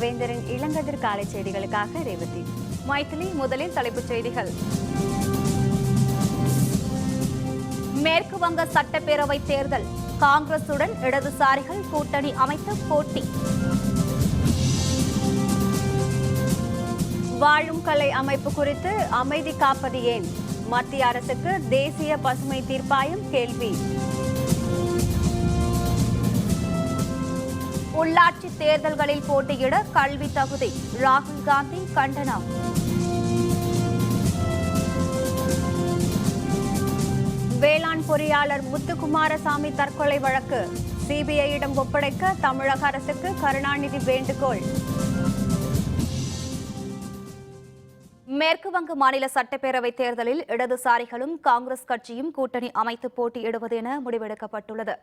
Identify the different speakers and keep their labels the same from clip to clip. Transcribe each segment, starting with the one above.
Speaker 1: வேந்தரின் இளங்கதிர் காலை செய்திகளுக்காக ரேவதி. மைத்திலி. முதலில் தலைப்புச் செய்திகள். மேற்கு வங்க சட்டப்பேரவை தேர்தல், காங்கிரசுடன் இடதுசாரிகள் கூட்டணி அமைத்து போட்டி. வாழும் கலை அமைப்பு குறித்து அமைதி காப்பது ஏன்? மத்திய அரசுக்கு தேசிய பசுமை தீர்ப்பாயம் கேள்வி. உள்ளாட்சி தேர்தல்களில் போட்டியிட கல்வி தகுதி, ராகுல் காந்தி கண்டனம். வேளாண் பொறியாளர் முத்துக்குமாரசாமி தற்கொலை வழக்கு சிபிஐயிடம் ஒப்படைக்க தமிழக அரசுக்கு கருணாநிதி வேண்டுகோள். மேற்கு வங்க மாநில சட்டப்பேரவை தேர்தலில் இடதுசாரிகளும் காங்கிரஸ் கட்சியும் கூட்டணி அமைத்து போட்டியிடுவது என முடிவெடுக்கப்பட்டுள்ளது.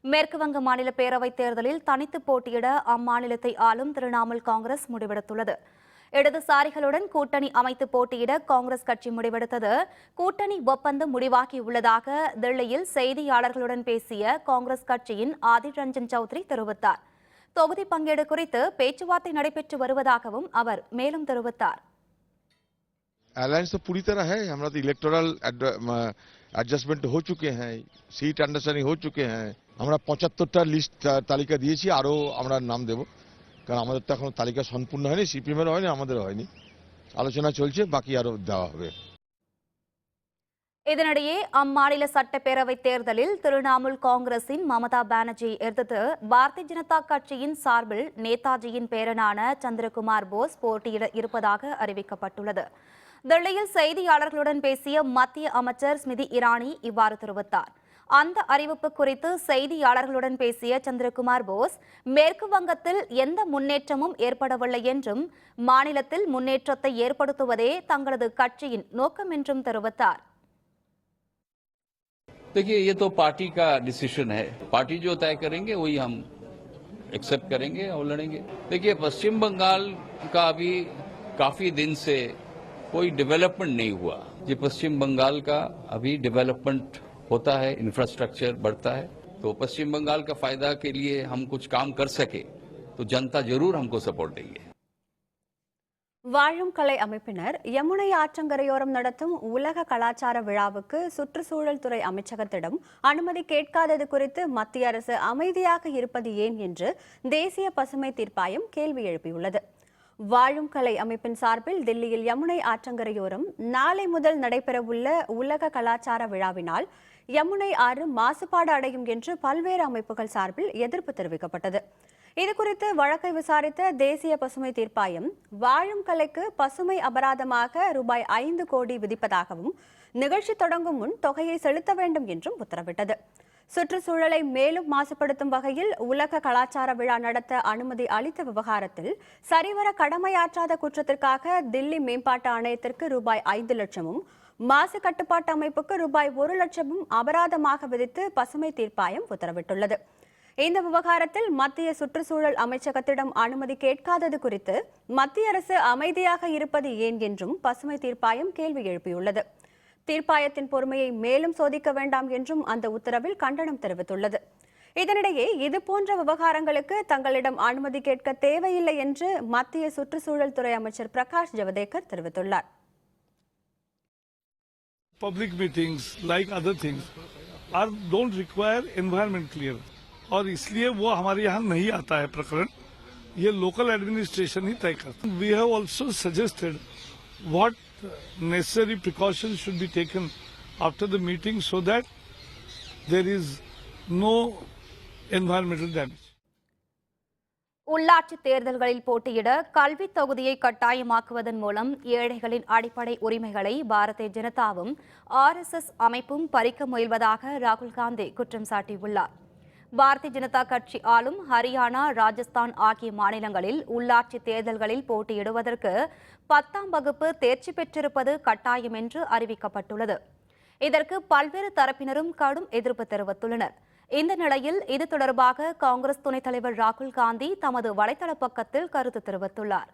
Speaker 1: மேற்கு வங்க மாநில பேரவைத் தேர்தலில் தனித்து போட்டியிட அம்மாநிலத்தை ஆளும் திரிணாமுல் காங்கிரஸ் முடிவெடுத்துள்ளது. இடதுசாரிகளுடன் கூட்டணி அமைத்து போட்டியிட காங்கிரஸ் கட்சி முடிவெடுத்தது. கூட்டணி ஒப்பந்தம் முடிவாகியுள்ளதாக தில்லியில் செய்தியாளர்களுடன் பேசிய காங்கிரஸ் கட்சியின் ஆதிர் ரஞ்சன் சௌத்ரி தெரிவித்தார். தொகுதி பங்கீடு குறித்து பேச்சுவார்த்தை நடைபெற்று வருவதாகவும் அவர் மேலும் தெரிவித்தார்.
Speaker 2: अलायंस तो पूरी तरह है, हमारा तो इलेक्टोरल एडजस्टमेंट हो चुके हैं, सीट अंडरस्टैंडिंग हो चुके हैं। हमारा 75टा लिस्ट तालिका दिएছি, আরো আমরা নাম দেব, কারণ আমাদের তো এখন তালিকা সম্পূর্ণ হয়নি, সিপিএম এর হয়নি, আমাদের হয়নি, আলোচনা চলছে, বাকি আরো দেওয়া হবে.
Speaker 1: இதனிடையே அம்மாநில சட்டப்பேரவை தேர்தலில் திரிணாமுல் காங்கிரசின் மமதா பானர்ஜியை எதிர்த்து பாரதிய ஜனதா கட்சியின் சார்பில் நேதாஜியின் பேரனான சந்திரகுமார் போஸ் போட்டியிட இருப்பதாக அறிவிக்கப்பட்டுள்ளது. தில்லியில் செய்தியாளர்களுடன் பேசிய மத்திய அமைச்சர் ஸ்மிருதி இரானி இவ்வாறு தெரிவித்தார். அந்த அறிவிப்பு குறித்து செய்தியாளர்களுடன் பேசிய சந்திரகுமார் போஸ், மேற்கு வங்கத்தில் எந்த முன்னேற்றமும் ஏற்படவில்லை என்றும் மாநிலத்தில் முன்னேற்றத்தை ஏற்படுத்துவதே தங்களது கட்சியின் நோக்கம் என்றும் தெரிவித்தார்.
Speaker 3: देखिए, ये तो पार्टी का डिसीजन है, पार्टी जो तय करेंगे वही हम एक्सेप्ट करेंगे और लड़ेंगे. देखिए, पश्चिम बंगाल का अभी काफी दिन से कोई डेवलपमेंट नहीं हुआ. ये पश्चिम बंगाल का अभी डेवलपमेंट होता है, इंफ्रास्ट्रक्चर बढ़ता है, तो पश्चिम बंगाल का फायदा के लिए हम कुछ काम कर सके तो जनता जरूर हमको सपोर्ट देंगे.
Speaker 1: வாழும் கலை அமைப்பினர் யமுனை ஆற்றங்கரையோரம் நடத்தும் உலக கலாச்சார விழாவுக்கு சுற்றுச்சூழல் துறை அமைச்சகத்திடம் அனுமதி கேட்காதது குறித்து மத்திய அரசு அமைதியாக இருப்பது ஏன் என்று தேசிய பசுமை தீர்ப்பாயம் கேள்வி எழுப்பியுள்ளது. வாழும் கலை அமைப்பின் சார்பில் தில்லியில் யமுனை ஆற்றங்கரையோரம் நாளை முதல் நடைபெறவுள்ள உலக கலாச்சார விழாவினால் யமுனை ஆறு மாசுபாடு அடையும் என்று பல்வேறு அமைப்புகள் சார்பில் எதிர்ப்பு தெரிவிக்கப்பட்டது. இதுகுறித்து வழக்கை விசாரித்த தேசிய பசுமை தீர்ப்பாயம் வாழும் கலைக்கு பசுமை அபராதமாக ரூபாய் 5 கோடி விதிப்பதாகவும் நிகழ்ச்சி தொடங்கும் முன் தொகையை செலுத்த வேண்டும் என்றும் உத்தரவிட்டது. சுற்றுச்சூழலை மேலும் மாசுபடுத்தும் வகையில் உலக கலாச்சார விழா நடத்த அனுமதி அளித்த விவகாரத்தில் சரிவர கடமையாற்றாத குற்றத்திற்காக தில்லி மேம்பாட்டு ஆணையத்திற்கு ரூபாய் 5 லட்சமும் மாசு கட்டுப்பாட்டு அமைப்புக்கு ரூபாய் 1 லட்சமும் அபராதமாக விதித்து பசுமை தீர்ப்பாயம் உத்தரவிட்டுள்ளது. இந்த விவகாரத்தில் மத்திய சுற்றுச்சூழல் அமைச்சகத்திடம் அனுமதி கேட்காதது குறித்து மத்திய அரசு அமைதியாக இருப்பது ஏன் என்றும் பசுமை தீர்ப்பாயம் கேள்வி எழுப்பியுள்ளது. தீர்ப்பாயத்தின் பொறுமையை மேலும் சோதிக்க வேண்டாம் என்றும் அந்த உத்தரவில் கண்டனம் தெரிவித்துள்ளது. இதனிடையே இதுபோன்ற விவகாரங்களுக்கு தங்களிடம் அனுமதி கேட்க தேவையில்லை என்று மத்திய சுற்றுச்சூழல் துறை அமைச்சர் பிரகாஷ் ஜவடேகர் தெரிவித்துள்ளார்.
Speaker 4: Public meetings like other things don't require environment clearance. और इसलिए वो हमारे यहाँ नहीं आता है प्रकरण, ये लोकल एडमिनिस्ट्रेशन ही तय करता है. We have also suggested what necessary precautions should be taken after the meeting so that there is no environmental damage.
Speaker 1: உள்ளாட்சி தேர்தல்களில் போட்டியிட கல்வி தொகுதியை கட்டாயமாக்குவதன் மூலம் ஏழைகளின் அடிப்படை உரிமைகளை பாரதிய ஜனதாவும் RSS அமைப்பும் பறிக்க முயல்வதாக ராகுல் காந்தி குற்றம் சாட்டியுள்ளார். பாரதிய ஜனதா கட்சி ஆளும் ஹரியானா, ராஜஸ்தான் ஆகிய மாநிலங்களில் உள்ளாட்சி தேர்தல்களில் போட்டியிடுவதற்கு 10ஆம் வகுப்பு தேர்ச்சி பெற்றிருப்பது கட்டாயம் என்று அறிவிக்கப்பட்டுள்ளது. இதற்கு பல்வேறு தரப்பினரும் கடும் எதிர்ப்பு தெரிவித்துள்ளனர். இந்த நிலையில் இது தொடர்பாக காங்கிரஸ் துணைத் தலைவர் ராகுல் காந்தி தமது வலைதள பக்கத்தில் கருத்து தெரிவித்துள்ளார்.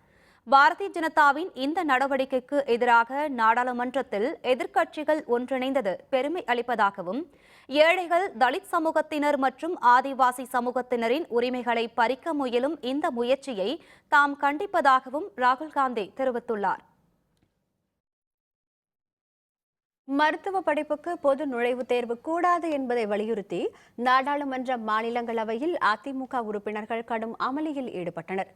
Speaker 5: பாரதிய ஜனதாவின் இந்த நடவடிக்கைக்கு எதிராக நாடாளுமன்றத்தில் எதிர்க்கட்சிகள் ஒன்றிணைந்தது பெருமை அளிப்பதாகவும் ஏழைகள், தலித் சமூகத்தினர் மற்றும் ஆதிவாசி சமூகத்தினரின் உரிமைகளை பறிக்க முயலும் இந்த முயற்சியை தாம் கண்டிப்பதாகவும் ராகுல் காந்தி தெரிவித்துள்ளார்.
Speaker 1: மருத்துவ படிப்புக்கு பொது நுழைவுத் தேர்வு கூடாது என்பதை வலியுறுத்தி நாடாளுமன்ற மாநிலங்களவையில் அதிமுக உறுப்பினர்கள் கடும் அமளியில் ஈடுபட்டனர்.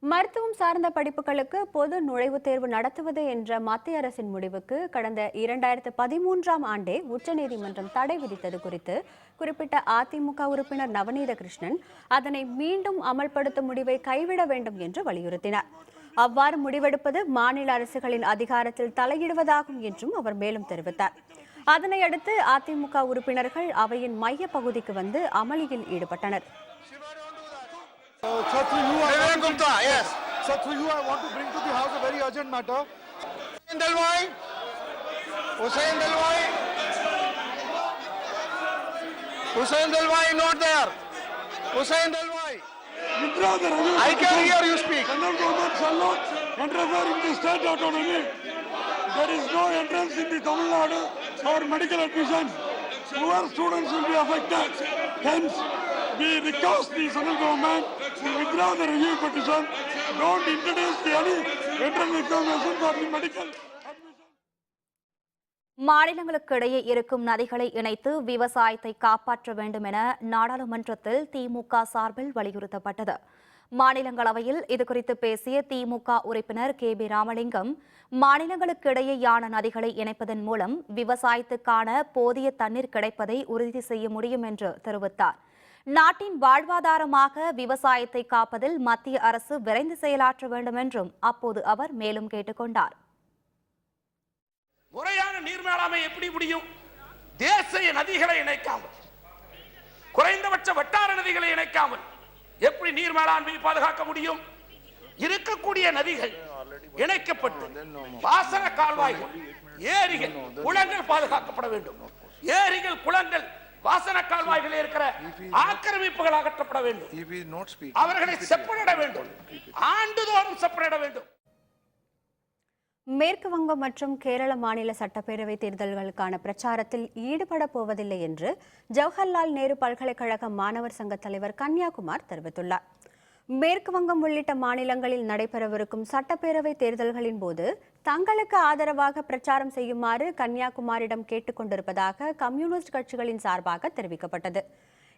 Speaker 1: மருத்துவம் சார்ந்த படிப்புகளுக்கு பொது நுழைவுத் தேர்வு நடத்துவது என்ற மத்திய அரசின் முடிவுக்கு கடந்த 2013ஆம் ஆண்டே உச்சநீதிமன்றம் தடை விதித்தது குறித்து குறிப்பிட்ட அதிமுக உறுப்பினர் நவநீத கிருஷ்ணன் அதனை மீண்டும் அமல்படுத்தும் முடிவை கைவிட வேண்டும் என்று வலியுறுத்தினார். அவ்வாறு முடிவெடுப்பது மாநில அரசுகளின் அதிகாரத்தில் தலையிடுவதாகும் என்றும் அவர் மேலும் தெரிவித்தார். அதனையடுத்து அதிமுக உறுப்பினர்கள் அவையின் மைய பகுதிக்கு வந்து அமளியில் ஈடுபட்டனர்.
Speaker 6: Sir, through you, I want to bring to the House a very urgent matter.
Speaker 7: Hussain Dalwai not there. Hussain Dalwai. I can hear you speak.
Speaker 6: Central government shall not interfere in the state autonomy. There is no entrance in the Tamil Nadu for medical admissions. Poor students will be affected. Hence, we request the central government to withdraw the review petition. Don't introduce any entrance examination for the medical admission.
Speaker 5: மாநிலங்களுக்கு இடையே இருக்கும் நதிகளை இணைத்து விவசாயத்தை காப்பாற்ற வேண்டும் என நாடாளுமன்றத்தில் திமுக சார்பில் வலியுறுத்தப்பட்டது. மாநிலங்களவையில் இதுகுறித்து பேசிய திமுக உறுப்பினர் KB ராமலிங்கம், மாநிலங்களுக்கு இடையேயான நதிகளை இணைப்பதன் மூலம் விவசாயத்துக்கான போதிய தண்ணீர் கிடைப்பதை உறுதி செய்ய முடியும் என்று தெரிவித்தார். நாட்டின் வாழ்வாதாரமாக விவசாயத்தை காப்பதில் மத்திய அரசு விரைந்து செயலாற்ற வேண்டும் என்றும் அப்போது அவர் மேலும் கேட்டுக் கொண்டார்.
Speaker 7: முறையான நீர் மேலாண்மை எப்படி முடியும்? தேசிய நதிகளை இணைக்காமல், குறைந்தபட்ச வட்டார நதிகளை இணைக்காமல் எப்படி நீர் மேலாண்மையை பாதுகாக்க முடியும்? இருக்கக்கூடிய நதிகள் இணைக்கப்பட்டு பாசன கால்வாய்கள், ஏரிகள், குளங்கள் பாதுகாக்கப்பட வேண்டும். ஏரிகள், குளங்கள், பாசன கால்வாய்களில் இருக்கிற ஆக்கிரமிப்புகள் அகற்றப்பட வேண்டும். அவர்களை செப்பனிட வேண்டும். ஆண்டுதோறும் செப்பனிட வேண்டும்.
Speaker 1: மேற்கு வங்கம் மற்றும் கேரள மாநில சட்டப்பேரவை தேர்தல்களுக்கான பிரச்சாரத்தில் ஈடுபட போவதில்லை என்று ஜவஹர்லால் நேரு பல்கலைக்கழக மாணவர் சங்க தலைவர் கன்யாகுமார் தெரிவித்துள்ளார். மேற்கு வங்கம் உள்ளிட்ட மாநிலங்களில் நடைபெறவிருக்கும் சட்டப்பேரவை தேர்தல்களின் போது தங்களுக்கு ஆதரவாக பிரச்சாரம் செய்யுமாறு கன்யாகுமாரிடம் கேட்டுக் கொண்டிருப்பதாக கம்யூனிஸ்ட் கட்சிகளின் சார்பாக தெரிவிக்கப்பட்டது.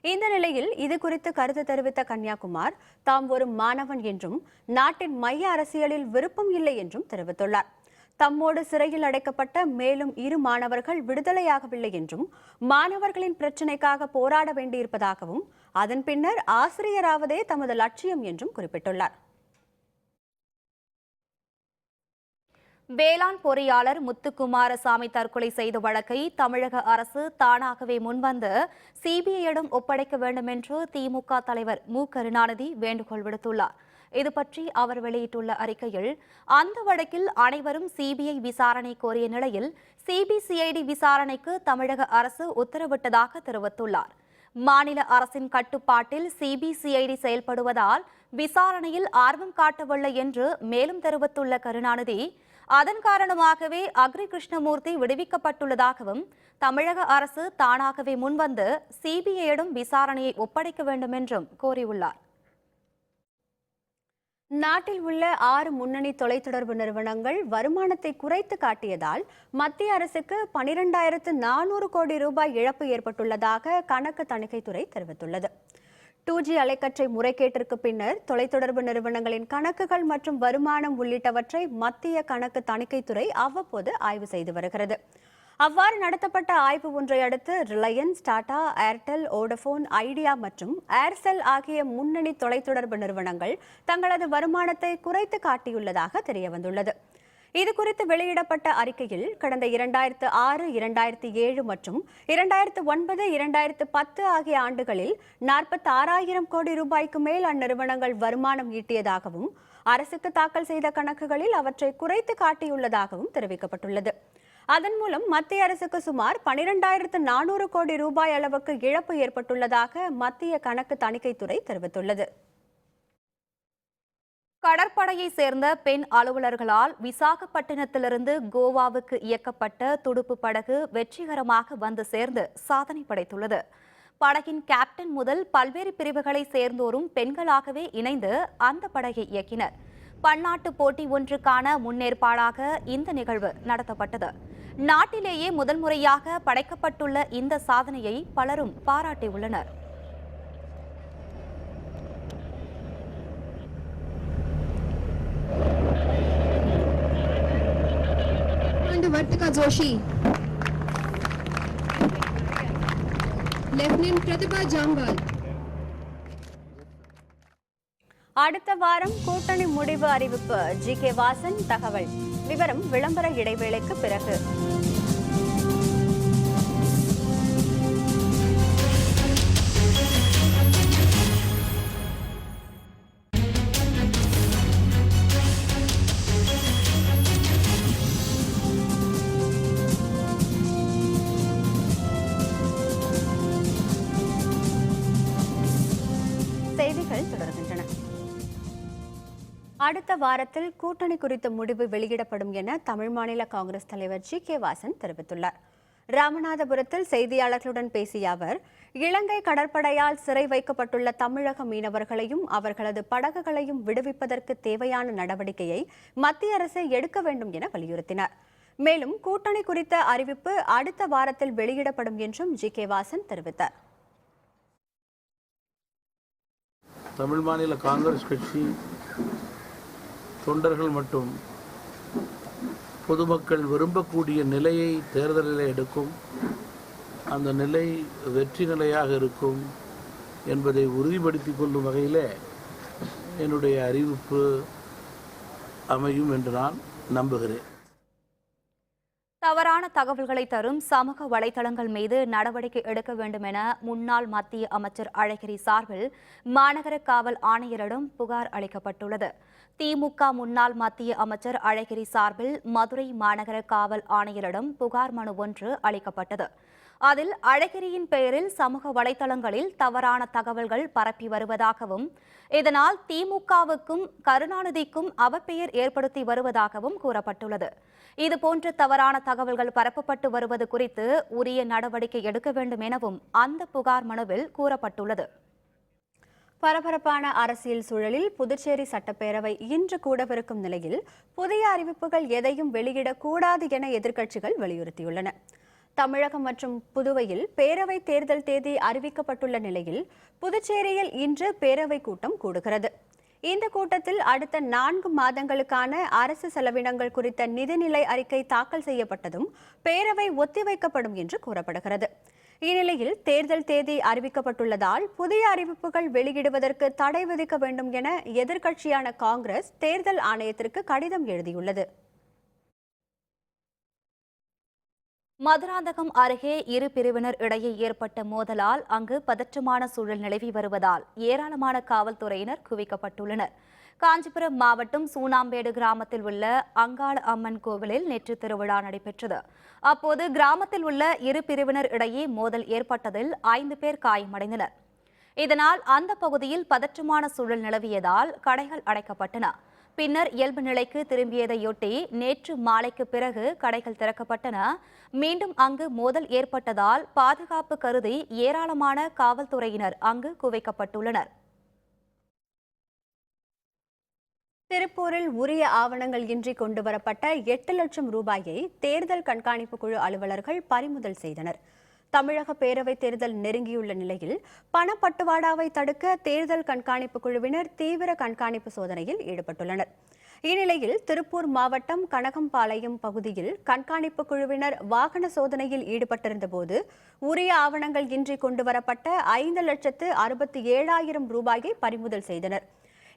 Speaker 1: இந்த நிலையில் இது குறித்து கருத்து தெரிவித்த கன்யாகுமார், தாம் ஒரு மாணவன் என்றும் நாட்டின் மைய அரசியலில் விருப்பம் இல்லை என்றும் தெரிவித்துள்ளார். தம்மோடு சிறையில் அடைக்கப்பட்ட மேலும் 2 மாணவர்கள் விடுதலையாகவில்லை என்றும் மாணவர்களின் பிரச்சினைக்காக போராட வேண்டியிருப்பதாகவும் அதன் பின்னர் ஆசிரியராவதே தமது லட்சியம் என்றும் குறிப்பிட்டுள்ளார்.
Speaker 5: வேளாண் பொறியாளர் முத்துக்குமாரசாமி தற்கொலை செய்த வழக்கை தமிழக அரசு தானாகவே முன்வந்து சிபிஐயிடம் ஒப்படைக்க வேண்டும் என்று திமுக தலைவர் மு கருணாநிதி வேண்டுகோள் விடுத்துள்ளார். இதுபற்றி அவர் வெளியிட்டுள்ள அறிக்கையில், அந்த வழக்கில் அனைவரும் சிபிஐ விசாரணை கோரிய நிலையில் சிபிசிஐடி விசாரணைக்கு தமிழக அரசு உத்தரவிட்டதாக தெரிவித்துள்ளார். மாநில அரசின் கட்டுப்பாட்டில் சிபிசிஐடி செயல்படுவதால் விசாரணையில் ஆர்வம் காட்டவில்லை என்று மேலும் தெரிவித்துள்ள கருணாநிதி, அதன் காரணமாகவே அக்ரி கிருஷ்ணமூர்த்தி விடுவிக்கப்பட்டுள்ளதாகவும் தமிழக அரசு தானாகவே முன்வந்து சிபிஐயிடம் விசாரணையை ஒப்படைக்க வேண்டும் என்றும் கோரியுள்ளார்.
Speaker 1: நாட்டில் உள்ள 6 முன்னணி தொலைத்தொடர்பு நிறுவனங்கள் வருமானத்தை குறைத்து காட்டியதால் மத்திய அரசுக்கு 12,400 கோடி ரூபாய் இழப்பு ஏற்பட்டுள்ளதாக கணக்கு தணிக்கைத்துறை தெரிவித்துள்ளது. 2G அலைக்கற்றை முறைகேட்டிற்கு பின்னர் தொலைத்தொடர்பு நிறுவனங்களின் கணக்குகள் மற்றும் வருமானம் உள்ளிட்டவற்றை மத்திய கணக்கு தணிக்கைத்துறை அவ்வப்போது ஆய்வு செய்து வருகிறது. அவ்வாறு நடத்தப்பட்ட ஆய்வு ஒன்றை அடுத்து Reliance, Tata, Airtel, Vodafone, idea மற்றும் ஏர்செல் ஆகிய முன்னணி தொலைத்தொடர்பு நிறுவனங்கள் தங்களது வருமானத்தை குறைத்து காட்டியுள்ளதாக தெரியவந்துள்ளது. இதுகுறித்து வெளியிடப்பட்ட அறிக்கையில் கடந்த 2006, 2007 மற்றும் 2009, 2010 ஆகிய ஆண்டுகளில் 46,000 கோடி ரூபாய்க்கு மேல் அந்நிறுவனங்கள் வருமானம் ஈட்டியதாகவும் அரசுக்கு தாக்கல் செய்த கணக்குகளில் அவற்றை குறைத்து காட்டியுள்ளதாகவும் தெரிவிக்கப்பட்டுள்ளது. அதன் மூலம் மத்திய அரசுக்கு சுமார் 12,400 கோடி ரூபாய் அளவுக்கு இழப்பு ஏற்பட்டுள்ளதாக மத்திய கணக்கு தணிக்கைத்துறை தெரிவித்துள்ளது.
Speaker 5: கடற்படையை சேர்ந்த பெண் அலுவலர்களால் விசாகப்பட்டினத்திலிருந்து கோவாவுக்கு இயக்கப்பட்ட துடுப்பு படகு வெற்றிகரமாக வந்து சேர்ந்து சாதனை படைத்துள்ளது. படகின் கேப்டன் முதல் பல்வேறு பிரிவுகளை சேர்ந்தோரும் பெண்களாகவே இணைந்து அந்த படகை இயக்கினர். பன்னாட்டு போட்டி ஒன்றுக்கான முன்னேற்பாடாக இந்த நிகழ்வு நடத்தப்பட்டது. நாட்டிலேயே முதல் முறையாக படைக்கப்பட்டுள்ள இந்த சாதனையை பலரும் பாராட்டியுள்ளனர்.
Speaker 8: वर्तिका जोशी, लेफ्टिनेंट प्रतिभा जामवाल.
Speaker 1: அடுத்த வாரம் கூட்டணி முடிவு அறிவிப்பு. ஜி.கே. வாசன் தகவல். விவரம் விளம்பர இடைவேளைக்கு பிறகு. செய்திகள் தொடர்கின்றன. அடுத்த வாரத்தில் கூட்டணி குறித்த முடிவு வெளியிடப்படும் என தமிழ் மாநில காங்கிரஸ் தலைவர் ஜி.கே. வாசன் தெரிவித்துள்ளார். ராமநாதபுரத்தில் செய்தியாளர்களுடன் பேசிய அவர், இலங்கை கடற்படையால் சிறை வைக்கப்பட்டுள்ள தமிழக மீனவர்களையும் அவர்களது படகுகளையும் விடுவிப்பதற்கு தேவையான நடவடிக்கையை மத்திய அரசு எடுக்க வேண்டும் என வலியுறுத்தினார். மேலும் கூட்டணி குறித்த அறிவிப்பு அடுத்த வாரத்தில் வெளியிடப்படும் என்றும் ஜி.கே. வாசன் தெரிவித்தார்.
Speaker 9: தமிழ் மாநில காங்கிரஸ் கட்சி தொண்டர்கள் மற்றும் பொதுமக்கள் விரும்பக்கூடிய நிலையை தேர்தலில் எடுக்கும். அந்த நிலை வெற்றி நிலையாக இருக்கும் என்பதை உறுதிப்படுத்திக் கொள்ளும் வகையில் என்னுடைய அறிவிப்பு அமையும் என்று நான் நம்புகிறேன்.
Speaker 5: தவறான தகவல்களை தரும் சமூக வலைதளங்கள் மீது நடவடிக்கை எடுக்க வேண்டும் என முன்னாள் மத்திய அமைச்சர் அழகிரி சார்பில் மாநகர காவல் ஆணையரிடம் புகார் அளிக்கப்பட்டுள்ளது. திமுக முன்னாள் மத்திய அமைச்சர் அழகிரி சார்பில் மதுரை மாநகர காவல் ஆணையரிடம் புகார் மனு ஒன்று அளிக்கப்பட்டது. அதில் அழகிரியின் பெயரில் சமூக வலைதளங்களில் தவறான தகவல்கள் பரப்பி வருவதாகவும், இதனால் திமுகவுக்கும் கருணாநிதிக்கும் அவப்பெயர் ஏற்படுத்தி வருவதாகவும் கூறப்பட்டுள்ளது. இதுபோன்ற தவறான தகவல்கள் பரப்பப்பட்டு வருவது குறித்து உரிய நடவடிக்கை எடுக்க வேண்டும் எனவும் அந்த புகார் மனுவில் கூறப்பட்டுள்ளது.
Speaker 1: பரபரப்பான அரசியல் சூழலில் புதுச்சேரி சட்டப்பேரவை இன்று கூடவிருக்கும் நிலையில் புதிய அறிவிப்புகள் எதையும் வெளியிடக்கூடாது என எதிர்க்கட்சிகள் வலியுறுத்தியுள்ளன. தமிழகம் மற்றும் புதுவையில் பேரவை தேர்தல் தேதி அறிவிக்கப்பட்டுள்ள நிலையில் புதுச்சேரியில் இன்று பேரவை கூட்டம் கூடுகிறது. இந்த கூட்டத்தில் அடுத்த 4 மாதங்களுக்கான அரசு செலவினங்கள் குறித்த நிதிநிலை அறிக்கை தாக்கல் செய்யப்பட்டதும் பேரவை ஒத்திவைக்கப்படும் என்று கூறப்படுகிறது. இந்நிலையில் தேர்தல் தேதி அறிவிக்கப்பட்டுள்ளதால் புதிய அறிவிப்புகள் வெளியிடுவதற்கு தடை விதிக்க வேண்டும் என எதிர்க்கட்சியான காங்கிரஸ் தேர்தல் ஆணையத்திற்கு கடிதம் எழுதியுள்ளது.
Speaker 5: மதுராந்தகம் அருகே இரு பிரிவினர் இடையே ஏற்பட்ட மோதலால் அங்கு பதற்றமான சூழல் நிலவி வருவதால் ஏராளமான காவல்துறையினர் குவிக்கப்பட்டுள்ளனர். காஞ்சிபுரம் மாவட்டம் சூனாம்பேடு கிராமத்தில் உள்ள அங்காள அம்மன் கோவிலில் நேற்று திருவிழா நடைபெற்றது. அப்போது கிராமத்தில் உள்ள இரு பிரிவினர் இடையே மோதல் ஏற்பட்டதில் 5 பேர் காயமடைந்தனர். இதனால் அந்த பகுதியில் பதற்றமான சூழல் நிலவியதால் கடைகள் அடைக்கப்பட்டன. பின்னர் இயல்பு நிலைக்கு திரும்பியதையொட்டி நேற்று மாலைக்கு பிறகு கடைகள் திறக்கப்பட்டன. மீண்டும் அங்கு மோதல் ஏற்பட்டதால் பாதுகாப்பு கருதி ஏராளமான காவல்துறையினர் அங்கு குவிக்கப்பட்டுள்ளனர்.
Speaker 1: திருப்பூரில் உரிய ஆவணங்கள் இன்றி கொண்டுவரப்பட்ட 8 லட்சம் ரூபாயை தேர்தல் கண்காணிப்பு குழு அலுவலர்கள் பறிமுதல் செய்தனர். தமிழக பேரவைத் தேர்தல் நெருங்கியுள்ள நிலையில் பணப்பட்டுவாடாவை தடுக்க தேர்தல் கண்காணிப்பு குழுவினர் தீவிர கண்காணிப்பு சோதனையில் ஈடுபட்டுள்ளனர். இந்நிலையில் திருப்பூர் மாவட்டம் கனகம்பாளையம் பகுதியில் கண்காணிப்பு குழுவினர் வாகன சோதனையில் ஈடுபட்டிருந்த போது உரிய ஆவணங்கள் இன்றி கொண்டுவரப்பட்ட 5,67,000 ரூபாயை பறிமுதல் செய்தனர்.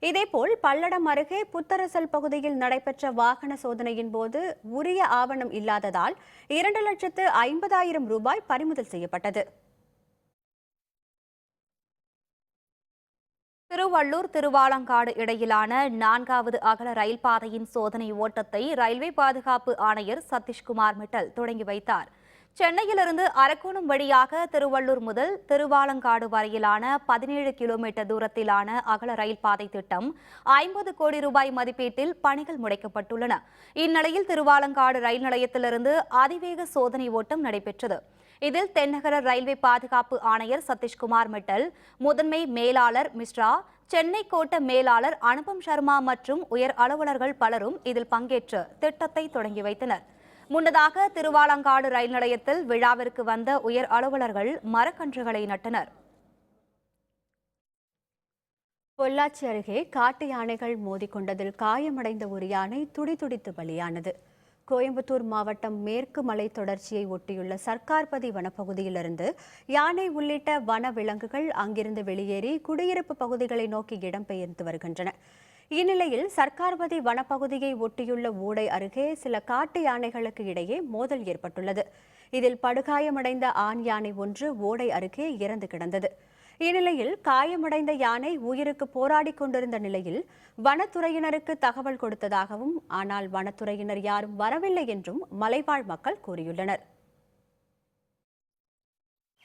Speaker 1: இதேபோல் பல்லடம் அருகே புத்தரசல் பகுதியில் நடைபெற்ற வாகன சோதனையின் போது உரிய ஆவணம் இல்லாததால் 2,50,000 ரூபாய் பறிமுதல் செய்யப்பட்டது.
Speaker 5: திருவள்ளூர் திருவாலங்காடு இடையிலான 4வது அகல ரயில் பாதையின் சோதனை ஓட்டத்தை ரயில்வே பாதுகாப்பு ஆணையர் சதீஷ்குமார் மிட்டல் தொடங்கி வைத்தார். சென்னையிலிருந்து அரக்கோணம் வழியாக திருவள்ளூர் முதல் திருவாலங்காடு வரையிலான 17 கிலோமீட்டர் தூரத்திலான அகல ரயில் பாதை திட்டம் 50 கோடி ரூபாய் மதிப்பீட்டில் பணிகள் முடக்கப்பட்டுள்ளன. இந்நிலையில் திருவாலங்காடு ரயில் நிலையத்திலிருந்து அதிவேக சோதனை ஓட்டம் நடைபெற்றது. இதில் தென்னகர ரயில்வே பாதுகாப்பு ஆணையர் சதீஷ்குமார் மிட்டல், முதன்மை மேலாளர் மிஸ்ரா, சென்னை கோட்ட மேலாளர் அனுபம் சர்மா மற்றும் உயர் அலுவலர்கள் பலரும் இதில் பங்கேற்று திட்டத்தை தொடங்கி வைத்தனர். முன்னதாக திருவாலங்காடு ரயில் நிலையத்தில் விழாவிற்கு வந்த உயர் அலுவலர்கள் மரக்கன்றுகளை நட்டனர்.
Speaker 1: பொள்ளாச்சி அருகே காட்டு யானைகள் மோதிக்கொண்டதில் காயமடைந்த ஒரு யானை துடிதுடித்து பலியானது. கோயம்புத்தூர் மாவட்டம் மேற்கு மலை தொடர்ச்சியை ஒட்டியுள்ள சர்க்கார்பதி வனப்பகுதியிலிருந்து யானை உள்ளிட்ட வன விலங்குகள் அங்கிருந்து வெளியேறி குடியிருப்பு பகுதிகளை நோக்கி இடம்பெயர்ந்து வருகின்றன. இந்நிலையில் சர்க்கார்பதி வனப்பகுதியை ஒட்டியுள்ள ஊடை அருகே சில காட்டு யானைகளுக்கு இடையே மோதல் ஏற்பட்டுள்ளது. இதில் படுகாயமடைந்த ஆண் யானை ஒன்று ஓடை அருகே இறந்து கிடந்தது. இந்நிலையில் காயமடைந்த யானை உயிருக்கு போராடி கொண்டிருந்த நிலையில் வனத்துறையினருக்கு தகவல் கொடுத்ததாகவும், ஆனால் வனத்துறையினர் யாரும் வரவில்லை என்றும் மலைவாழ் மக்கள் கூறியுள்ளனர்.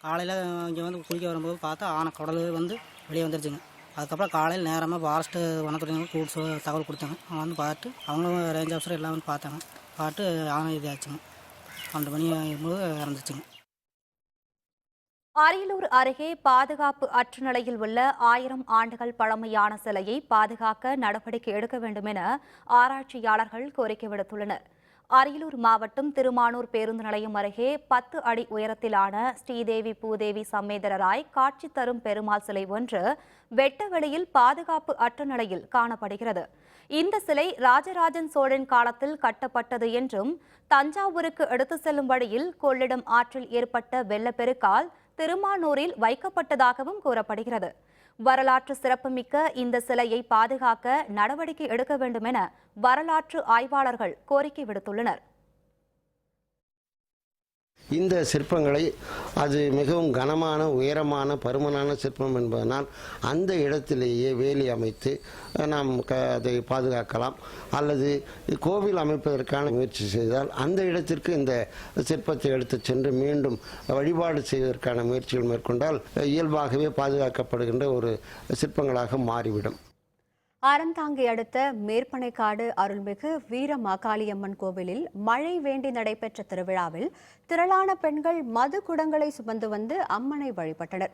Speaker 10: காலையில் இங்கே வந்து குளிக்க வரும்போது பார்த்தா ஆனை குடல் வந்து வெளியே வந்துருச்சுங்க. அதுக்கப்புறம் காலையில் நேரமாக ஃபாரஸ்ட்டு வனத்துறையினர் கூட்டு தகவல் கொடுத்தாங்க. அவங்க வந்து பார்த்து அவங்களும் ரேஞ்ச் ஆஃபீஸர் எல்லாம் வந்து பார்த்து ஆனை இதாச்சுங்க. 12 மணி ஆகும்போது இறந்துச்சுங்க.
Speaker 5: அரியலூர் அருகே பாதுகாப்பு அற்ற நிலையில் உள்ள 1000 ஆண்டுகள் பழமையான சிலையை பாதுகாக்க நடவடிக்கை எடுக்க வேண்டும் என ஆராய்ச்சியாளர்கள் கோரிக்கை விடுத்துள்ளனர். அரியலூர் மாவட்டம் திருமானூர் பேருந்து நிலையம் அருகே 10 அடி உயரத்திலான ஸ்ரீதேவி பூதேவி சம்மேதரராய் காட்சி தரும் பெருமாள் சிலை ஒன்று வெட்ட வெளியில் பாதுகாப்பு அற்ற நிலையில் காணப்படுகிறது. இந்த சிலை ராஜராஜன் சோழன் காலத்தில் கட்டப்பட்டது என்றும், தஞ்சாவூருக்கு எடுத்து செல்லும் வழியில் கொள்ளிடம் ஆற்றில் ஏற்பட்ட வெள்ளப்பெருக்கால் திருமானூரில் வைக்கப்பட்டதாகவும் கூறப்படுகிறது. வரலாற்று சிறப்புமிக்க இந்த சிலையை பாதுகாக்க நடவடிக்கை எடுக்க வேண்டும் என வரலாற்று ஆய்வாளர்கள் கோரிக்கை விடுத்துள்ளனர்.
Speaker 11: இந்த சிற்பங்களை அது மிகவும் கனமான உயரமான பருமனான சிற்பம் என்பதனால் அந்த இடத்திலேயே வேலி அமைத்து நாம் அதை பாதுகாக்கலாம். அல்லது கோவில் அமைப்பதற்கான முயற்சி செய்தால் அந்த இடத்திற்கு இந்த சிற்பத்தை எடுத்து சென்று மீண்டும் வழிபாடு செய்வதற்கான முயற்சிகள் மேற்கொண்டால் இயல்பாகவே பாதுகாக்கப்படுகின்ற ஒரு சிற்பங்களாக மாறிவிடும்.
Speaker 1: அறந்தாங்கி அடுத்த மேற்பனைக்காடு அருள்மிகு வீரமாகாளியம்மன் கோவிலில் மழை வேண்டி நடைபெற்ற திருவிழாவில் திரளான பெண்கள் மது குடங்களை சுமந்து வந்து அம்மனை வழிபட்டனர்.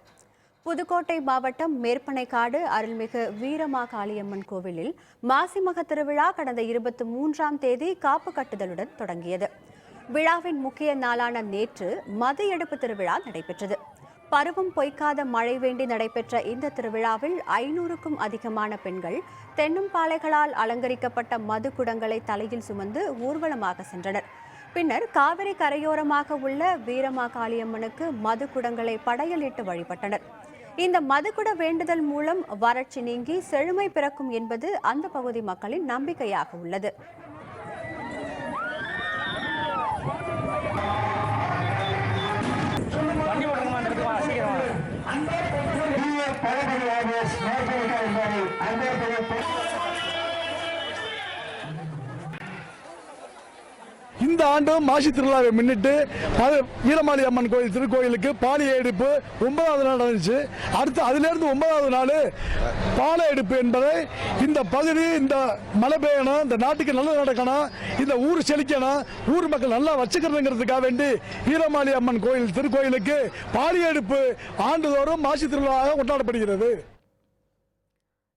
Speaker 1: புதுக்கோட்டை மாவட்டம் மேற்பனைக்காடு அருள்மிகு வீரமாகாளியம்மன் கோவிலில் மாசிமக திருவிழா கடந்த 23ஆம் தேதி காப்பு கட்டுதலுடன் தொடங்கியது. விழாவின் முக்கிய நாளான நேற்று மது எடுப்பு திருவிழா நடைபெற்றது. பருவம் பொய்க்காத மழை வேண்டி நடைபெற்ற இந்த திருவிழாவில் 500க்கும் அதிகமான பெண்கள் தென்னம்பாளைகளால் அலங்கரிக்கப்பட்ட மது குடங்களை தலையில் சுமந்து ஊர்வலமாக சென்றனர். பின்னர் காவிரி கரையோரமாக உள்ள வீரமாகாளியம்மனுக்கு மது குடங்களை படையலிட்டு வழிபட்டனர். இந்த மதுக்குட வேண்டுதல் மூலம் வறட்சி நீங்கி செழுமை பிறக்கும் என்பது அந்த பகுதி மக்களின் நம்பிக்கையாக உள்ளது.
Speaker 4: இந்த ஆண்டு மாசி திருவிழாவை முன்னிட்டு வீரமாளி அம்மன் கோயில் திருக்கோயிலுக்கு பாலை எடுப்பு 9வது நாள் நடந்துச்சு. அடுத்து அதிலிருந்து 9வது நாள் பாலை எடுப்பு என்பதை இந்த பகுதி இந்த மழை பெய்யணும், இந்த நாட்டுக்கு நல்லது நடக்கணும், இந்த ஊர் செழிக்கணும், ஊர் மக்கள் நல்லா வச்சுக்கிறதுங்கிறதுக்காக வேண்டி வீரமாளி அம்மன் கோயில் திருக்கோயிலுக்கு பாலை எடுப்பு ஆண்டுதோறும் மாசி திருவிழாவாக கொண்டாடப்படுகிறது.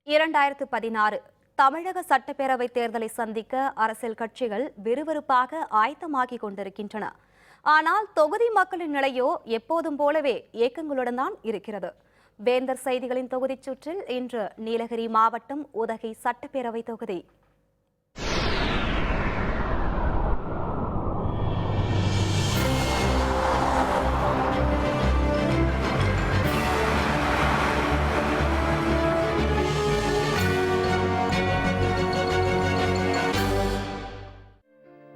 Speaker 5: 2016 தமிழக சட்டப்பேரவை தேர்தலை சந்திக்க அரசியல் கட்சிகள் விறுவிறுப்பாக ஆயத்தமாகிக் கொண்டிருக்கின்றன. ஆனால் தொகுதி மக்களின் நிலையோ எப்போதும் போலவே ஏக்கங்களுடன் தான் இருக்கிறது. வேந்தர் செய்திகளின் தொகுதி சுற்றில் இன்று நீலகிரி மாவட்டம் உதகை சட்டப்பேரவை தொகுதி.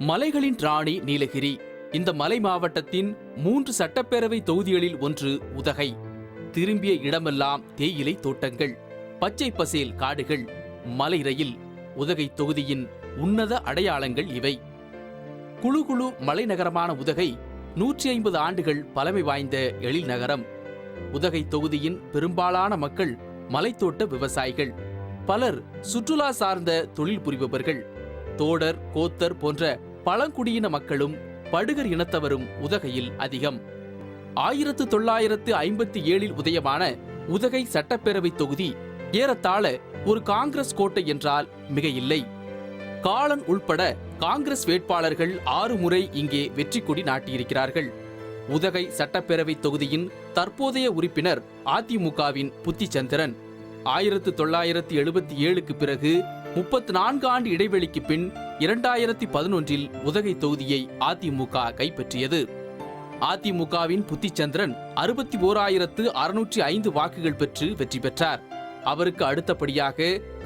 Speaker 12: மலைகளின் ராணி நீலகிரி. இந்த மலை மாவட்டத்தின் 3 சட்டப்பேரவை தொகுதிகளில் ஒன்று உதகை. திரும்பிய இடமெல்லாம் தேயிலை தோட்டங்கள், பச்சை பசேல் காடுகள், மலை ரயில். உதகை தொகுதியின் உன்னத அடையாளங்கள் இவை. குழு மலைநகரமான உதகை 150 ஆண்டுகள் பழமை வாய்ந்த எழில் நகரம். உதகை தொகுதியின் பெரும்பாலான மக்கள் மலைத்தோட்ட விவசாயிகள். பலர் சுற்றுலா சார்ந்த தொழில் புரிபவர்கள். தோடர், கோத்தர் போன்ற பழங்குடியின மக்களும் படுகர் இனத்தவரும் உதகையில் அதிகம். 1957 உதயமான உதகை சட்டப்பேரவை தொகுதி ஏறத்தாழ ஒரு காங்கிரஸ் கோட்டை என்றால் மிக இல்லை. காலன் உள்பட காங்கிரஸ் வேட்பாளர்கள் 6 முறை இங்கே வெற்றி கொடி நாட்டியிருக்கிறார்கள். உதகை சட்டப்பேரவை தொகுதியின் தற்போதைய உறுப்பினர் அதிமுகவின் புத்திச்சந்திரன். 1977க்கு பிறகு 34 ஆண்டு இடைவெளிக்கு பின் 2011 உதகை தொகுதியை அதிமுக கைப்பற்றியது. அதிமுகவின் புத்திச்சந்திரன் 61,605 வாக்குகள் பெற்று வெற்றி பெற்றார். அவருக்கு அடுத்தபடியாக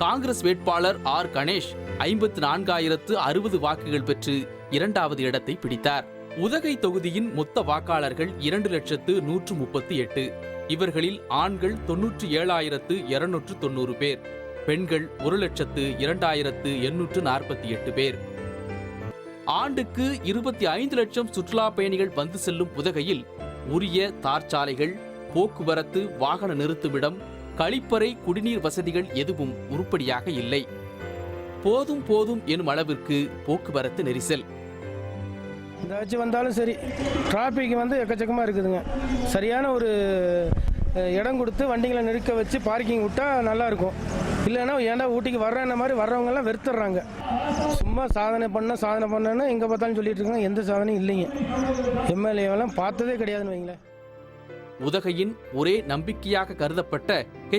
Speaker 12: காங்கிரஸ் வேட்பாளர் ஆர் கணேஷ் 54,060 வாக்குகள் பெற்று 2வது இடத்தை பிடித்தார். உதகை தொகுதியின் மொத்த வாக்காளர்கள் 2,138,000. இவர்களில் ஆண்கள் 97,290 பேர், பெண்கள் 1,02,848 பேர். ஆண்டுக்கு 25 லட்சம் சுற்றுலா பயணிகள் வந்து செல்லும் உதகையில் உரிய தார்ச்சாலைகள், போக்குவரத்து, வாகன நிறுத்துமிடம், கழிப்பறை, குடிநீர் வசதிகள் எதுவும் உருப்படியாக இல்லை. போதும் போதும் எனும் அளவிற்கு போக்குவரத்து நெரிசல்.
Speaker 13: இந்த ஆட்சி வந்தாலும் சரி, டிராபிக் வந்து எக்கச்சக்கமாக இருக்குதுங்க. சரியான ஒரு இடம் கொடுத்து வண்டிகளை நிறுக்க வச்சு பார்க்கிங் விட்டா நல்லா இருக்கும். இல்லைன்னா ஏன்டா ஊட்டிக்கு வர்றேன்ன மாதிரி வர்றவங்கெல்லாம் வெறுத்துடுறாங்க. சும்மா சாதனை பண்ணன்னு எங்கே பார்த்தாலும் சொல்லிட்டு இருக்காங்க. எந்த சாதனையும் இல்லைங்க. எம்எல்ஏவெல்லாம் பார்த்ததே கிடையாதுன்னு வைங்களேன்.
Speaker 12: உதகையின் ஒரே நம்பிக்கையாக கருதப்பட்ட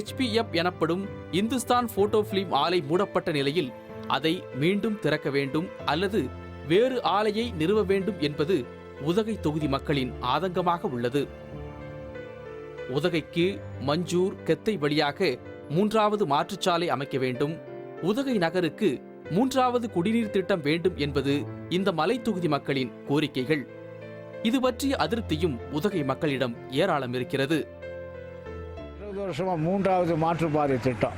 Speaker 12: HPF எனப்படும் இந்துஸ்தான் போட்டோ பிலிம் ஆலை மூடப்பட்ட நிலையில் அதை மீண்டும் திறக்க வேண்டும் அல்லது வேறு ஆலையை நிறுவ வேண்டும் என்பது உதகை தொகுதி மக்களின் ஆதங்கமாக உள்ளது. உதகைக்கு மஞ்சூர், கெத்தை வழியாக 3வது மாற்றுச்சாலை அமைக்க வேண்டும். உதகை நகருக்கு 3வது குடிநீர் திட்டம் வேண்டும் என்பது இந்த மலை தொகுதி மக்களின் கோரிக்கைகள். இது பற்றிய அதிருப்தியும் உதகை மக்களிடம் ஏராளம் இருக்கிறது.
Speaker 14: 20 வருஷமா 3வது மாற்றுப்பாதை திட்டம்.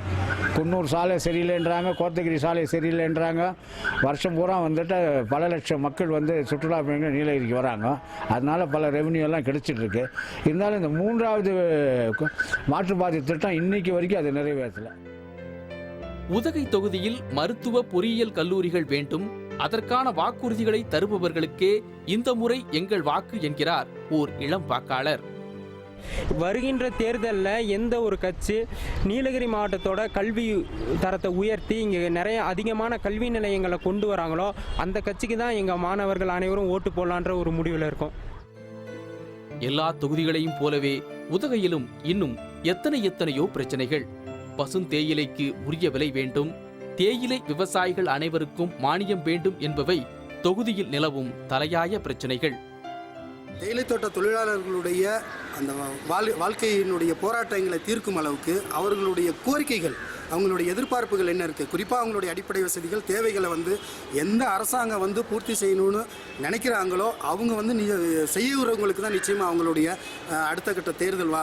Speaker 14: குன்னூர் சாலை சரியில்லைன்றாங்க, கோத்தகிரி சாலை சரியில்லைன்றாங்க. வருஷம் பூரா வந்துட்டு பல லட்சம் மக்கள் வந்து சுற்றுலா பயணிகள் நீலகிரிக்கு வராங்க. அதனால பல ரெவன்யூ எல்லாம் கிடைச்சிட்டு இருக்கு. இருந்தாலும் இந்த 3வது மாற்றுப்பாதை திட்டம் இன்னைக்கு வரைக்கும் அது நிறைவேற்றல.
Speaker 12: உதகை தொகுதியில் மருத்துவ பொறியியல் கல்லூரிகள் வேண்டும். அதற்கான வாக்குறுதிகளை தருபவர்களுக்கே இந்த முறை எங்கள் வாக்கு என்கிறார் ஓர் இளம் வாக்காளர்.
Speaker 15: வருகின்ற தேர்தலில் எந்த ஒரு கட்சி நீலகிரி மாவட்டத்தோட கல்வி தரத்தை உயர்த்தி இங்கே நிறைய அதிகமான கல்வி நிலையங்களை கொண்டு வராங்களோ அந்த கட்சிக்கு தான் எங்கள் மாணவர்கள் அனைவரும் ஓட்டு போடலான்ற ஒரு முடிவில் இருக்கும்.
Speaker 12: எல்லா தொகுதிகளையும் போலவே உதகையிலும் இன்னும் எத்தனையோ பிரச்சனைகள். பசுந்தேயிலைக்கு உரிய விலை வேண்டும், தேயிலை விவசாயிகள் அனைவருக்கும் மானியம் வேண்டும் என்பவை தொகுதியில் நிலவும் தலையாய பிரச்சனைகள்.
Speaker 16: தேயிலை தோட்ட தொழிலாளர்களுடைய அந்த வாழ்க்கையினுடைய போராட்டங்களை தீர்க்கும் அளவுக்கு அவர்களுடைய கோரிக்கைகள், அவங்களுடைய எதிர்பார்ப்புகள் என்ன இருக்குது, குறிப்பாக அவங்களுடைய அடிப்படை வசதிகள், தேவைகளை வந்து எந்த அரசாங்கம் வந்து பூர்த்தி செய்யணும்னு நினைக்கிறாங்களோ அவங்க வந்து செய்யறவங்களுக்கு தான் நிச்சயமாக அவங்களுடைய அடுத்த கட்ட தேர்தல்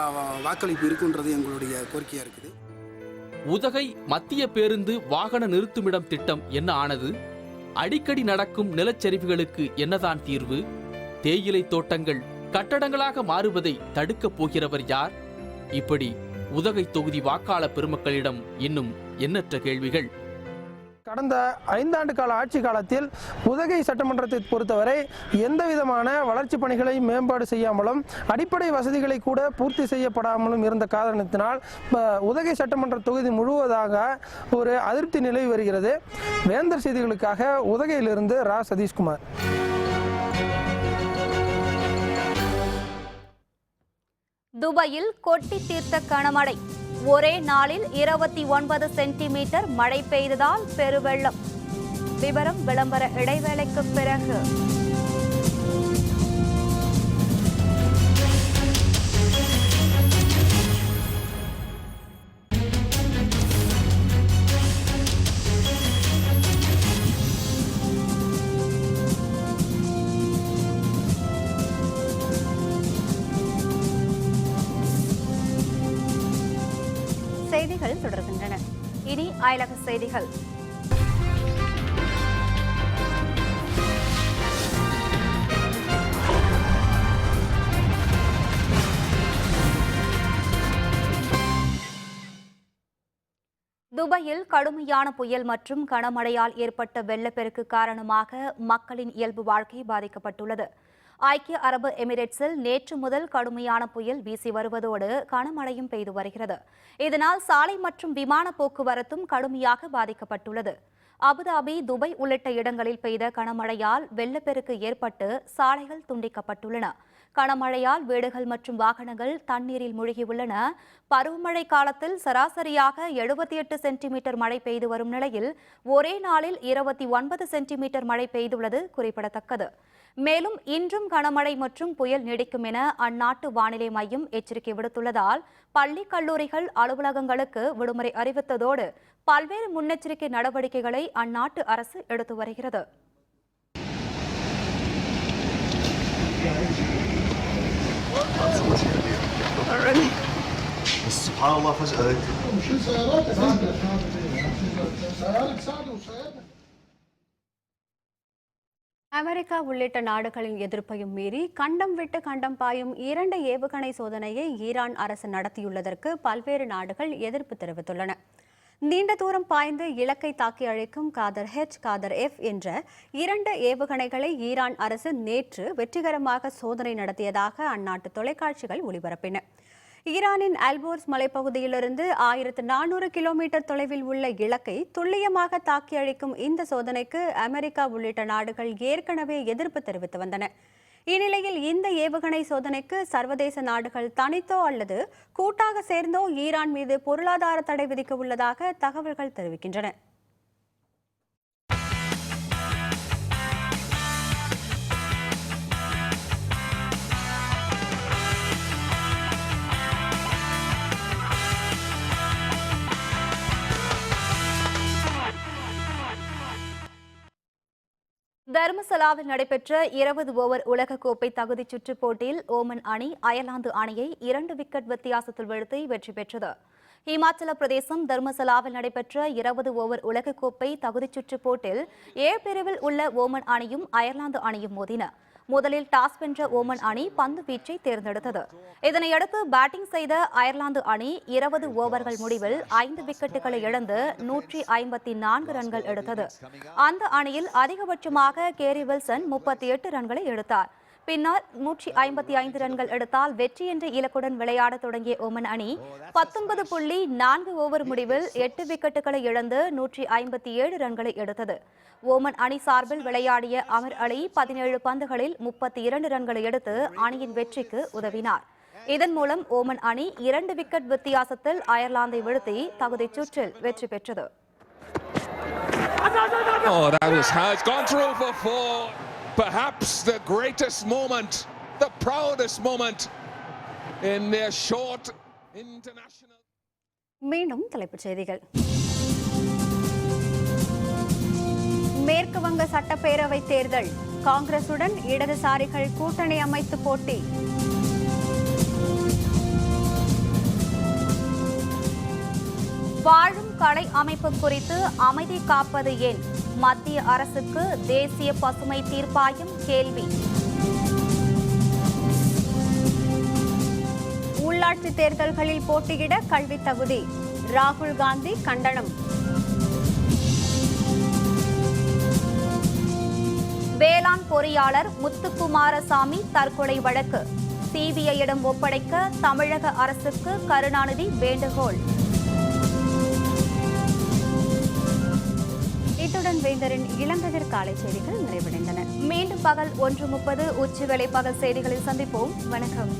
Speaker 16: வாக்களிப்பு இருக்குன்றது எங்களுடைய கோரிக்கையாக இருக்குது.
Speaker 12: உதகை மத்திய பேருந்து வாகன நிறுத்துமிடம் திட்டம் என்ன ஆனது? அடிக்கடி நடக்கும் நிலச்சரிவுகளுக்கு என்னதான் தீர்வு? தேயிலை தோட்டங்கள் கட்டடங்களாக மாறுவதை தடுக்கப் போகிறவர் யார்? இப்படி உதகை தொகுதி வாக்காளர் பெருமக்களிடம் இன்னும் எண்ணற்ற கேள்விகள்.
Speaker 13: கடந்த 5 ஆண்டு கால ஆட்சி காலத்தில் உதகை சட்டமன்றத்தை பொறுத்தவரை எந்த விதமான வளர்ச்சி பணிகளை மேம்பாடு செய்யாமலும் அடிப்படை வசதிகளை கூட பூர்த்தி செய்யப்படாமலும் இருந்த காரணத்தினால் உதகை சட்டமன்ற தொகுதி முழுவதாக ஒரு அதிருப்தி நிலவி வருகிறது. வேந்தர் செய்திகளுக்காக உதகையிலிருந்து ரா சதீஷ்குமார்.
Speaker 5: துபாயில் கொட்டி தீர்த்த கனமழை. ஒரே நாளில் 29 சென்டிமீட்டர் மழை பெய்ததால் பெருவெள்ளம். விவரம் விளம்பர இடைவேளைக்கு பிறகு.
Speaker 1: செய்திகள் தொடர்கின்றன. இனி அயலக செய்திகள்.
Speaker 5: துபாயில் கடுமையான புயல் மற்றும் கனமழையால் ஏற்பட்ட வெள்ளப்பெருக்கு காரணமாக மக்களின் இயல்பு வாழ்க்கை பாதிக்கப்பட்டுள்ளது. ஐக்கிய அரபு எமிரேட்ஸில் நேற்று முதல் கடுமையான புயல் வீசி வருவதோடு கனமழையும் பெய்து வருகிறது. இதனால் சாலை மற்றும் விமான போக்குவரத்தும் கடுமையாக பாதிக்கப்பட்டுள்ளது. அபுதாபி, துபாய் உள்ளிட்ட இடங்களில் பெய்த கனமழையால் வெள்ளப்பெருக்கு ஏற்பட்டு சாலைகள் துண்டிக்கப்பட்டுள்ளன. கனமழையால் வீடுகள் மற்றும் வாகனங்கள் தண்ணீரில் மூழ்கியுள்ளன. பருவமழை காலத்தில் சராசரியாக 78 சென்டிமீட்டர் மழை பெய்து வரும் நிலையில் ஒரே நாளில் 29 சென்டிமீட்டர் மழை பெய்துள்ளது குறிப்பிடத்தக்கது. மேலும் இன்றும் கனமழை மற்றும் புயல் நீடிக்கும் என அந்நாட்டு வானிலை மையம் எச்சரிக்கை விடுத்துள்ளதால் பள்ளி, கல்லூரிகள், அலுவலகங்களுக்கு விடுமுறை அறிவித்ததோடு பல்வேறு முன்னெச்சரிக்கை நடவடிக்கைகளை அந்நாட்டு அரசு எடுத்து வருகிறது.
Speaker 1: அமெரிக்கா உள்ளிட்ட நாடுகளின் எதிர்ப்பையும் மீறி கண்டம் விட்டு கண்டம் பாயும் 2 ஏவுகணை சோதனையை ஈரான் அரசு நடத்தியுள்ளதற்கு பல்வேறு நாடுகள் எதிர்ப்பு தெரிவித்துள்ளன. நீண்ட தூரம் பாய்ந்து இலக்கை தாக்கி அழிக்கும் காதர் H, காதர் F என்ற 2 ஏவுகணைகளை ஈரான் அரசு நேற்று வெற்றிகரமாக சோதனை நடத்தியதாக அந்நாட்டு தொலைக்காட்சிகள் ஒளிபரப்பின. ஈரானின் அல்போர்ஸ் மலைப்பகுதியிலிருந்து 1400 கிலோமீட்டர் தொலைவில் உள்ள இலக்கை துல்லியமாக தாக்கி அழிக்கும் இந்த சோதனைக்கு அமெரிக்கா உள்ளிட்ட நாடுகள் ஏற்கனவே எதிர்ப்பு தெரிவித்து வந்தன. இந்நிலையில் இந்த ஏவுகணை சோதனைக்கு சர்வதேச நாடுகள் தனித்தோ அல்லது கூட்டாக சேர்ந்தோ ஈரான் மீது பொருளாதார தடை விதிக்க உள்ளதாக தகவல்கள் தெரிவிக்கின்றன.
Speaker 5: தர்மசலாவில் நடைபெற்ற 20 ஓவர் உலகக்கோப்பை தகுதிச் சுற்றுப் போட்டியில் ஓமன் அணி அயர்லாந்து அணியை 2 விக்கெட் வித்தியாசத்தில் வீழ்த்தி வெற்றி பெற்றது. இமாச்சல பிரதேசம் தர்மசலாவில் நடைபெற்ற 20 ஓவர் உலகக்கோப்பை தகுதிச் சுற்றுப் போட்டியில் ஏ பிரிவில் உள்ள ஓமன் அணியும் அயர்லாந்து அணியும் மோதின. முதலில் டாஸ் வென்ற ஓமன் அணி பந்து வீச்சை தேர்ந்தெடுத்தது. இதனையடுத்து பேட்டிங் செய்த அயர்லாந்து அணி 20 ஓவர்கள் முடிவில் 5 விக்கெட்டுகளை இழந்து 154 ரன்கள் எடுத்தது. அந்த அணியில் அதிகபட்சமாக கேரி வில்சன் 38 ரன்களை எடுத்தார். பின்னர் 155 ரன்கள் எடுத்தால் வெற்றி என்ற இலக்குடன் விளையாட தொடங்கிய ஓமன் அணி 19.4 ஓவர் முடிவில் 8 விக்கெட்டுகளை இழந்து 157 ரன்களை எடுத்தது. ஓமன் அணி சார்பில் விளையாடிய அமர் அலி 17 பந்துகளில் 32 ரன்களை எடுத்து அணியின் வெற்றிக்கு உதவினார். இதன் மூலம் ஓமன் அணி 2 விக்கெட் வித்தியாசத்தில் அயர்லாந்தை வீழ்த்தி தகுதிச் சுற்றில் வெற்றி பெற்றது.
Speaker 17: Perhaps the greatest moment, the proudest moment in their short international.
Speaker 1: மீண்டும் தலைப்புச் செய்திகள். மேற்கு வங்க சட்டப்பேரவை தேர்தல், காங்கிரசுடன் இடதுசாரிகள் கூட்டணி அமைத்து போட்டி.
Speaker 5: வாழும் கலை அமைப்பு குறித்து அமைதி காப்பது ஏன்? மத்திய அரசுக்கு தேசிய பசுமை தீர்ப்பாயம் கேள்வி.
Speaker 1: உள்ளாட்சி தேர்தல்களில் போட்டியிட கல்வி தகுதி, ராகுல் காந்தி கண்டனம்.
Speaker 5: வேளாண் பொறியாளர் முத்துக்குமாரசாமி தற்கொலை வழக்கு சிபிஐயிடம் ஒப்படைக்க தமிழக அரசுக்கு கருணாநிதி வேண்டுகோள்.
Speaker 1: இத்துடன் வேந்தரின் இளங்கதிர் காலை செய்திகள் நிறைவடைந்தன.
Speaker 5: மீண்டும் பகல் 1:30 உச்சிவேளை பகல் செய்திகளில் சந்திப்போம். வணக்கம்.